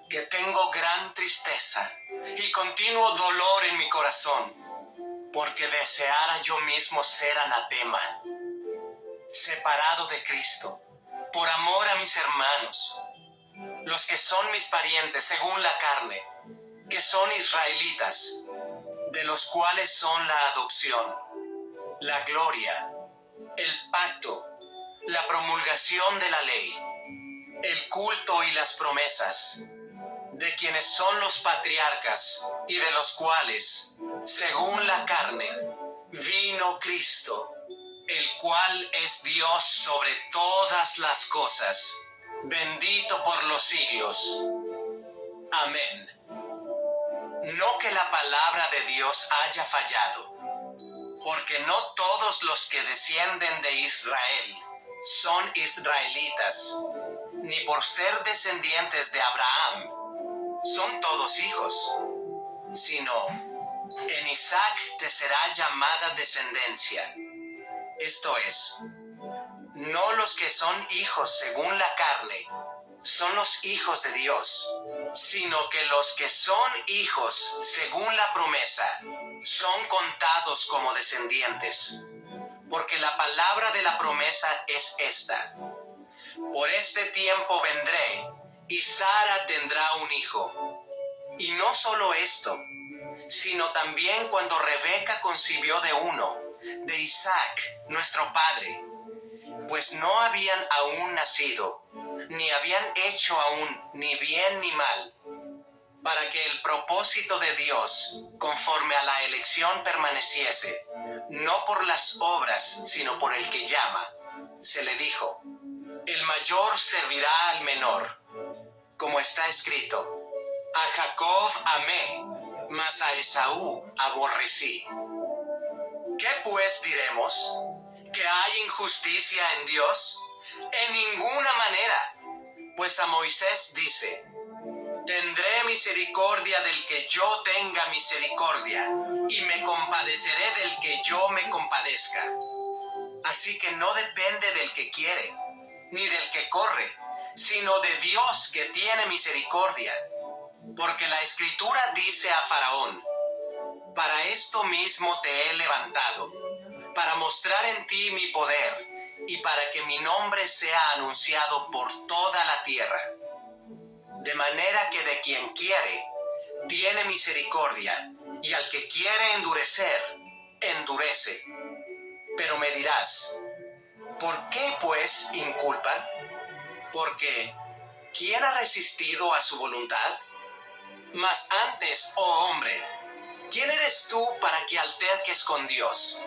que tengo gran tristeza y continuo dolor en mi corazón, porque deseara yo mismo ser anatema, separado de Cristo, por amor a mis hermanos, los que son mis parientes según la carne, que son israelitas, de los cuales son la adopción, la gloria, el pacto, la promulgación de la ley, el culto y las promesas, de quienes son los patriarcas y de los cuales, según la carne, vino Cristo, el cual es Dios sobre todas las cosas, bendito por los siglos. Amén. No que la palabra de Dios haya fallado, porque no todos los que descienden de Israel son israelitas, ni por ser descendientes de Abraham son todos hijos, sino en Isaac te será llamada descendencia. Esto es, no los que son hijos según la carne son los hijos de Dios, sino que los que son hijos según la promesa son contados como descendientes. Porque la palabra de la promesa es esta: por este tiempo vendré, y Sara tendrá un hijo. Y no solo esto, sino también cuando Rebeca concibió de uno, de Isaac, nuestro padre, pues no habían aún nacido, ni habían hecho aún ni bien ni mal, para que el propósito de Dios, conforme a la elección, permaneciese, no por las obras, sino por el que llama. Se le dijo: el mayor servirá al menor, como está escrito: a Jacob amé, mas a Esaú aborrecí. ¿Qué pues diremos? ¿Que hay injusticia en Dios? En ninguna manera. Pues a Moisés dice: tendré misericordia del que yo tenga misericordia, y me compadeceré del que yo me compadezca. Así que no depende del que quiere, ni del que corre, sino de Dios que tiene misericordia. Porque la Escritura dice a Faraón: para esto mismo te he levantado, para mostrar en ti mi poder, y para que mi nombre sea anunciado por toda la tierra. De manera que de quien quiere, tiene misericordia, y al que quiere endurecer, endurece. Pero me dirás: ¿por qué pues inculpan? Porque ¿quién ha resistido a su voluntad? Mas antes, oh hombre, ¿quién eres tú para que alterques con Dios?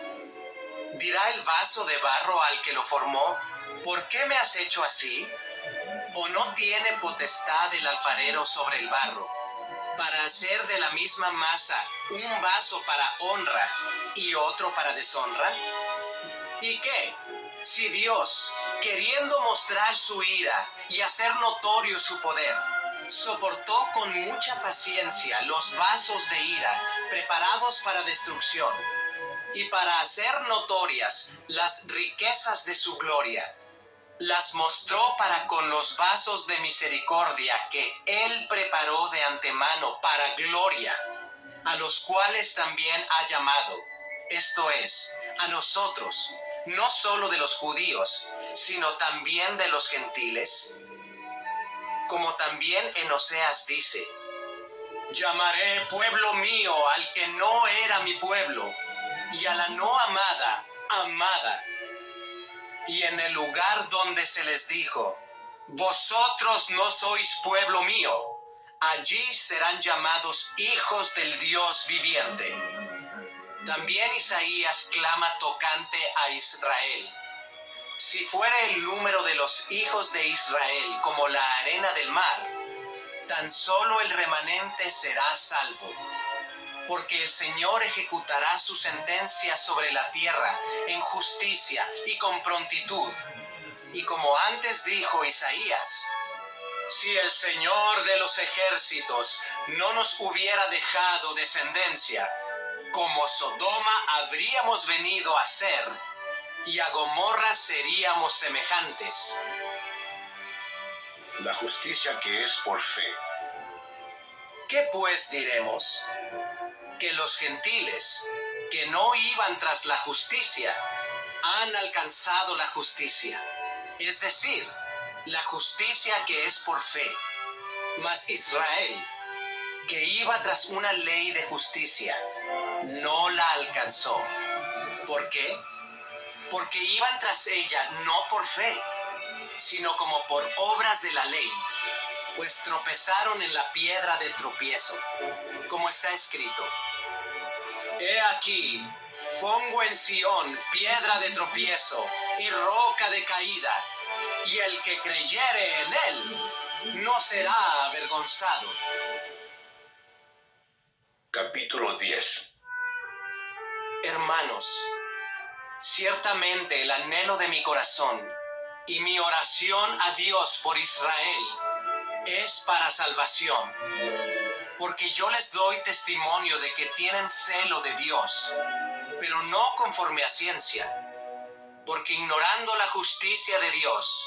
¿Dirá el vaso de barro al que lo formó: ¿por qué me has hecho así? ¿O no tiene potestad el alfarero sobre el barro, para hacer de la misma masa un vaso para honra y otro para deshonra? ¿Y qué? Si Dios, queriendo mostrar su ira y hacer notorio su poder, soportó con mucha paciencia los vasos de ira preparados para destrucción, y para hacer notorias las riquezas de su gloria, las mostró para con los vasos de misericordia que Él preparó de antemano para gloria, a los cuales también ha llamado, esto es, a nosotros, no solo de los judíos, sino también de los gentiles? Como también en Oseas dice: llamaré pueblo mío al que no era mi pueblo, y a la no amada, amada. Y en el lugar donde se les dijo: vosotros no sois pueblo mío, allí serán llamados hijos del Dios viviente. También Isaías clama tocante a Israel: si fuere el número de los hijos de Israel como la arena del mar, tan solo el remanente será salvo. Porque el Señor ejecutará su sentencia sobre la tierra en justicia y con prontitud. Y como antes dijo Isaías: si el Señor de los ejércitos no nos hubiera dejado descendencia, como Sodoma habríamos venido a ser, y a Gomorra seríamos semejantes. La justicia que es por fe. ¿Qué pues diremos? Que los gentiles, que no iban tras la justicia, han alcanzado la justicia, es decir, la justicia que es por fe. Mas Israel, que iba tras una ley de justicia, no la alcanzó. ¿Por qué? Porque iban tras ella no por fe, sino como por obras de la ley, pues tropezaron en la piedra de tropiezo, como está escrito: he aquí, pongo en Sión piedra de tropiezo y roca de caída, y el que creyere en él no será avergonzado. Capítulo 10. Hermanos, ciertamente el anhelo de mi corazón y mi oración a Dios por Israel es para salvación, porque yo les doy testimonio de que tienen celo de Dios, pero no conforme a ciencia, porque ignorando la justicia de Dios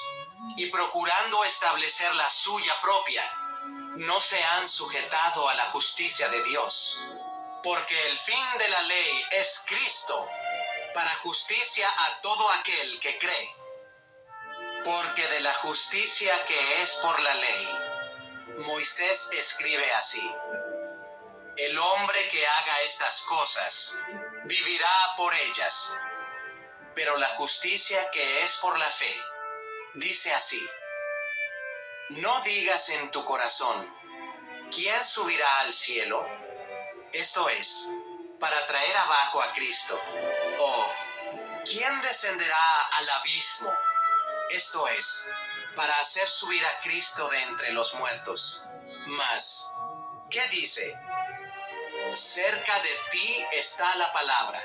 y procurando establecer la suya propia, no se han sujetado a la justicia de Dios, porque el fin de la ley es Cristo, para justicia a todo aquel que cree. Porque de la justicia que es por la ley, Moisés escribe así: el hombre que haga estas cosas vivirá por ellas. Pero la justicia que es por la fe dice así: no digas en tu corazón: ¿quién subirá al cielo? Esto es, para traer abajo a Cristo. O ¿quién descenderá al abismo? Esto es, para hacer subir a Cristo de entre los muertos. Mas, ¿qué dice? Cerca de ti está la palabra,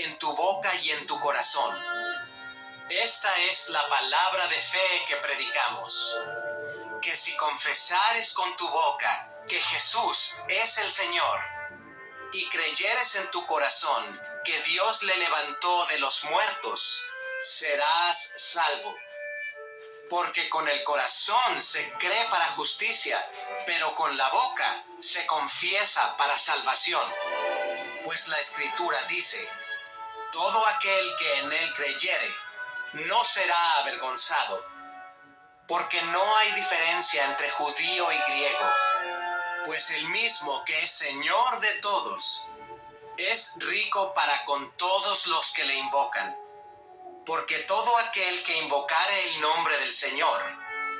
en tu boca y en tu corazón. Esta es la palabra de fe que predicamos, que si confesares con tu boca que Jesús es el Señor, y creyeres en tu corazón que Dios le levantó de los muertos, serás salvo. Porque con el corazón se cree para justicia, pero con la boca se confiesa para salvación. Pues la Escritura dice: todo aquel que en él creyere no será avergonzado, porque no hay diferencia entre judío y griego, pues el mismo que es Señor de todos es rico para con todos los que le invocan. Porque todo aquel que invocare el nombre del Señor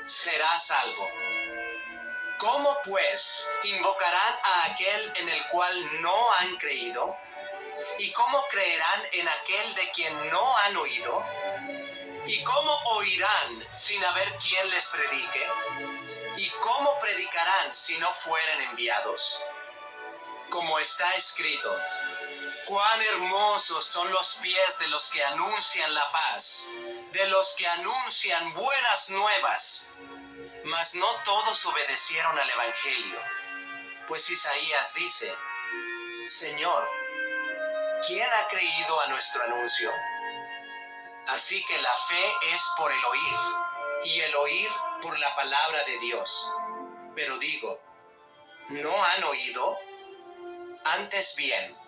será salvo. ¿Cómo pues invocarán a aquel en el cual no han creído? ¿Y cómo creerán en aquel de quien no han oído? ¿Y cómo oirán sin haber quien les predique? ¿Y cómo predicarán si no fueren enviados? Como está escrito: cuán hermosos son los pies de los que anuncian la paz, de los que anuncian buenas nuevas. Mas no todos obedecieron al Evangelio, pues Isaías dice: Señor, ¿quién ha creído a nuestro anuncio? Así que la fe es por el oír, y el oír por la palabra de Dios. Pero digo, ¿no han oído? Antes bien,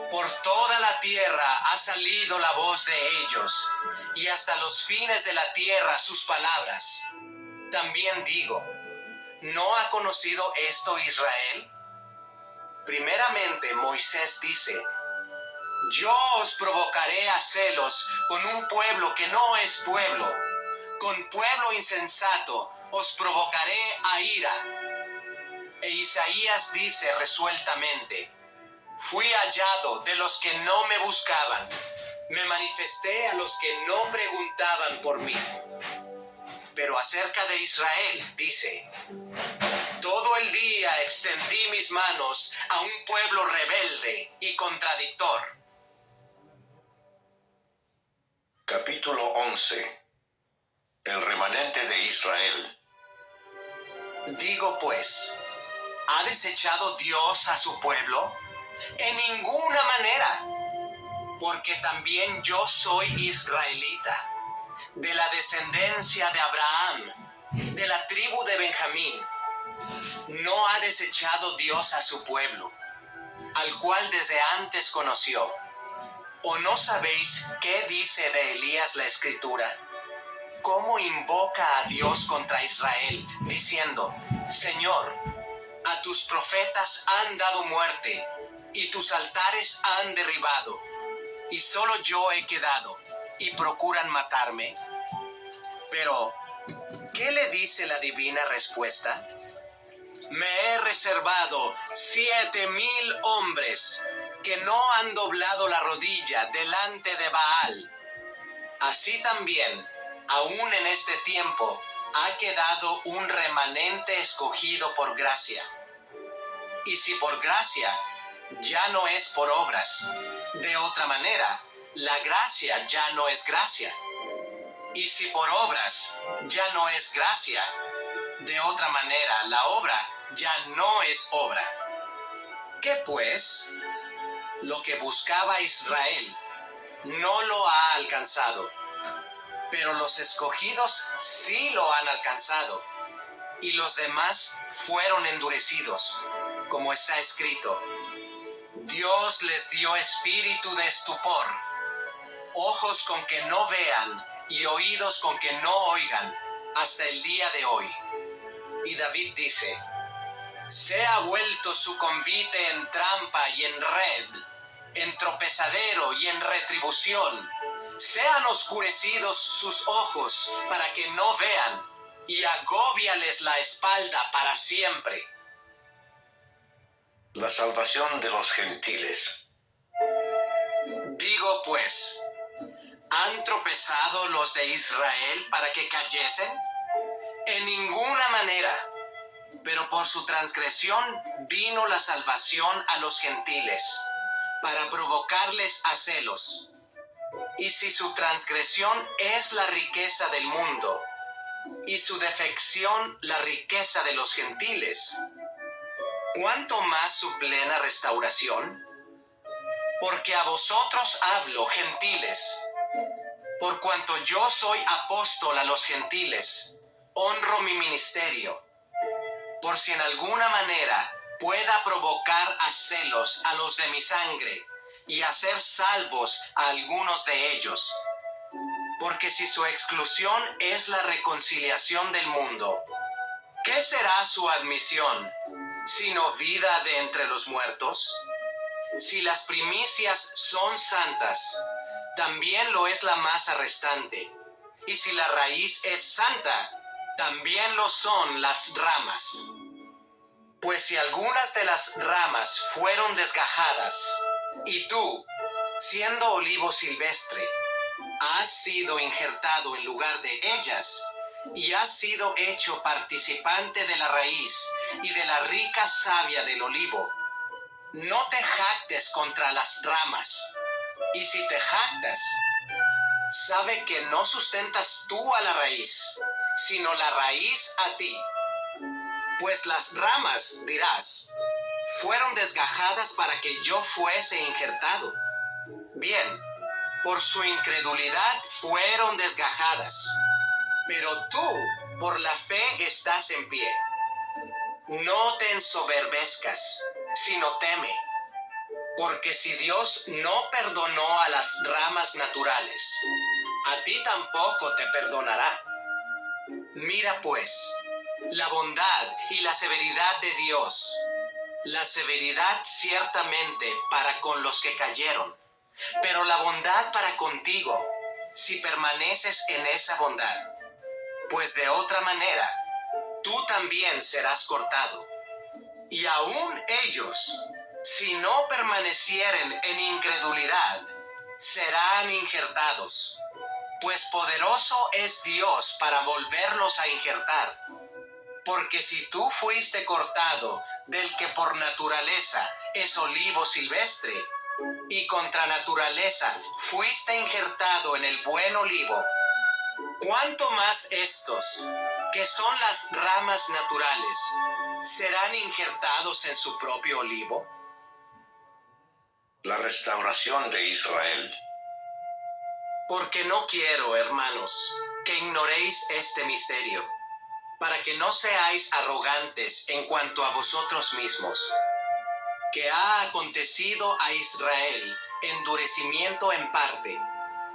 por toda la tierra ha salido la voz de ellos, y hasta los fines de la tierra sus palabras. También digo, ¿no ha conocido esto Israel? Primeramente Moisés dice: yo os provocaré a celos con un pueblo que no es pueblo, con pueblo insensato os provocaré a ira. E Isaías dice resueltamente: fui hallado de los que no me buscaban, me manifesté a los que no preguntaban por mí. Pero acerca de Israel dice: todo el día extendí mis manos a un pueblo rebelde y contradictor. Capítulo 11. El remanente de Israel. Digo pues, ¿ha desechado Dios a su pueblo? En ninguna manera, porque también yo soy israelita, de la descendencia de Abraham, de la tribu de Benjamín. No ha desechado Dios a su pueblo, al cual desde antes conoció. ¿O no sabéis qué dice de Elías la Escritura? ¿Cómo invoca a Dios contra Israel, diciendo: Señor, a tus profetas han dado muerte, y tus altares han derribado, y solo yo he quedado, y procuran matarme? Pero, ¿qué le dice la divina respuesta? Me he reservado 7,000 hombres que no han doblado la rodilla delante de Baal. Así también, aún en este tiempo, ha quedado un remanente escogido por gracia. Y si por gracia, ya no es por obras. De otra manera, la gracia ya no es gracia. Y si por obras, ya no es gracia. De otra manera, la obra ya no es obra. ¿Qué pues? Lo que buscaba Israel no lo ha alcanzado, pero los escogidos sí lo han alcanzado, y los demás fueron endurecidos, como está escrito: Dios les dio espíritu de estupor, ojos con que no vean y oídos con que no oigan, hasta el día de hoy. Y David dice: se ha vuelto su convite en trampa y en red, en tropezadero y en retribución. Sean oscurecidos sus ojos para que no vean, y agóbiales la espalda para siempre. La salvación de los gentiles. Digo pues, ¿han tropezado los de Israel para que cayesen? En ninguna manera. Pero por su transgresión vino la salvación a los gentiles, para provocarles a celos. Y si su transgresión es la riqueza del mundo, y su defección la riqueza de los gentiles, ¿cuánto más su plena restauración? Porque a vosotros hablo, gentiles, por cuanto yo soy apóstol a los gentiles, honro mi ministerio, por si en alguna manera pueda provocar a celos a los de mi sangre y hacer salvos a algunos de ellos. Porque si su exclusión es la reconciliación del mundo, ¿qué será su admisión, sino vida de entre los muertos? Si las primicias son santas, también lo es la masa restante. Y si la raíz es santa, también lo son las ramas. Pues si algunas de las ramas fueron desgajadas, y tú, siendo olivo silvestre, has sido injertado en lugar de ellas, y has sido hecho participante de la raíz y de la rica savia del olivo, no te jactes contra las ramas, y si te jactas, sabe que no sustentas tú a la raíz, sino la raíz a ti. Pues las ramas, dirás, fueron desgajadas para que yo fuese injertado. Bien, por su incredulidad fueron desgajadas, pero tú por la fe estás en pie. No te ensoberbezcas, sino teme, porque si Dios no perdonó a las ramas naturales, a ti tampoco te perdonará. Mira pues, la bondad y la severidad de Dios, la severidad ciertamente para con los que cayeron, pero la bondad para contigo, si permaneces en esa bondad, pues de otra manera, tú también serás cortado. Y aún ellos, si no permanecieren en incredulidad, serán injertados, pues poderoso es Dios para volverlos a injertar. Porque si tú fuiste cortado del que por naturaleza es olivo silvestre, y contra naturaleza fuiste injertado en el buen olivo, ¿cuánto más estos, que son las ramas naturales, serán injertados en su propio olivo? La restauración de Israel. Porque no quiero, hermanos, que ignoréis este misterio, para que no seáis arrogantes en cuanto a vosotros mismos, que ha acontecido a Israel endurecimiento en parte,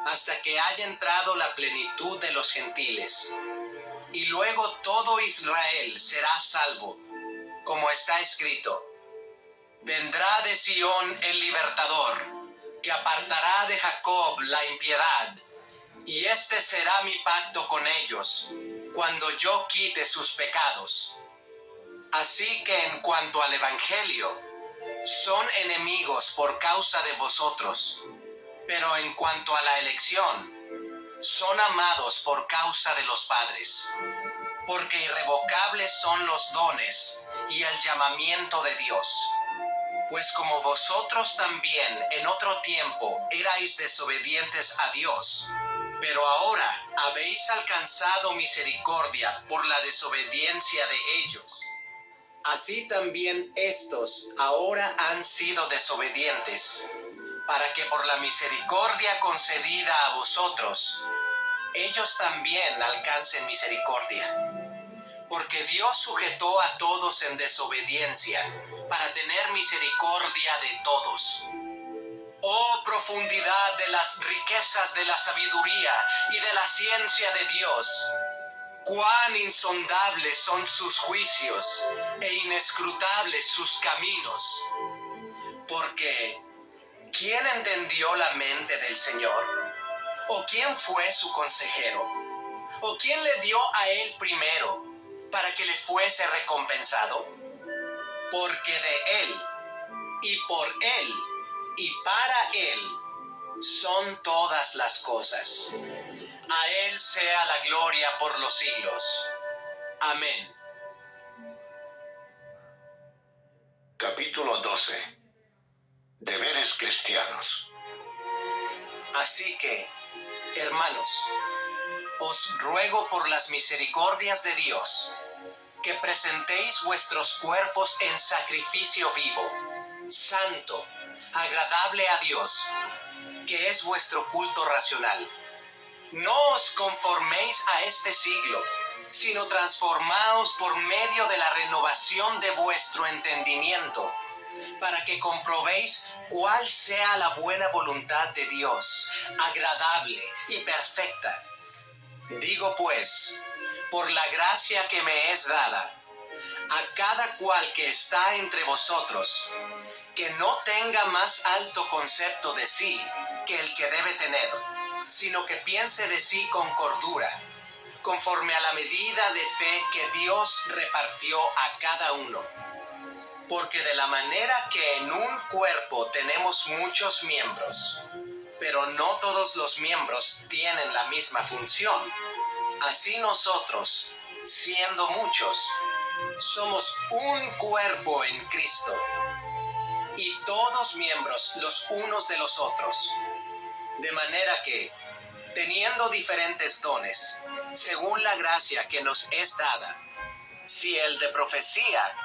hasta que haya entrado la plenitud de los gentiles. Y luego todo Israel será salvo, como está escrito: vendrá de Sión el libertador, que apartará de Jacob la impiedad, y este será mi pacto con ellos, cuando yo quite sus pecados. Así que en cuanto al Evangelio, son enemigos por causa de vosotros, pero en cuanto a la elección, son amados por causa de los padres, porque irrevocables son los dones y el llamamiento de Dios. Pues como vosotros también en otro tiempo erais desobedientes a Dios, pero ahora habéis alcanzado misericordia por la desobediencia de ellos, así también estos ahora han sido desobedientes, para que por la misericordia concedida a vosotros, ellos también alcancen misericordia. Porque Dios sujetó a todos en desobediencia, para tener misericordia de todos. Oh profundidad de las riquezas de la sabiduría y de la ciencia de Dios, cuán insondables son sus juicios e inescrutables sus caminos. Porque, ¿quién entendió la mente del Señor? ¿O quién fue su consejero? ¿O quién le dio a él primero, para que le fuese recompensado? Porque de él, y por él, y para él, son todas las cosas. A él sea la gloria por los siglos. Amén. Capítulo 12. Deberes cristianos. Así que, hermanos, os ruego por las misericordias de Dios, que presentéis vuestros cuerpos en sacrificio vivo, santo, agradable a Dios, que es vuestro culto racional. No os conforméis a este siglo, sino transformaos por medio de la renovación de vuestro entendimiento, para que comprobéis cuál sea la buena voluntad de Dios, agradable y perfecta. Digo pues, por la gracia que me es dada, a cada cual que está entre vosotros, que no tenga más alto concepto de sí que el que debe tener, sino que piense de sí con cordura, conforme a la medida de fe que Dios repartió a cada uno. Porque de la manera que en un cuerpo tenemos muchos miembros, pero no todos los miembros tienen la misma función, así nosotros, siendo muchos, somos un cuerpo en Cristo, y todos miembros los unos de los otros. De manera que, teniendo diferentes dones, según la gracia que nos es dada, si el de profecía,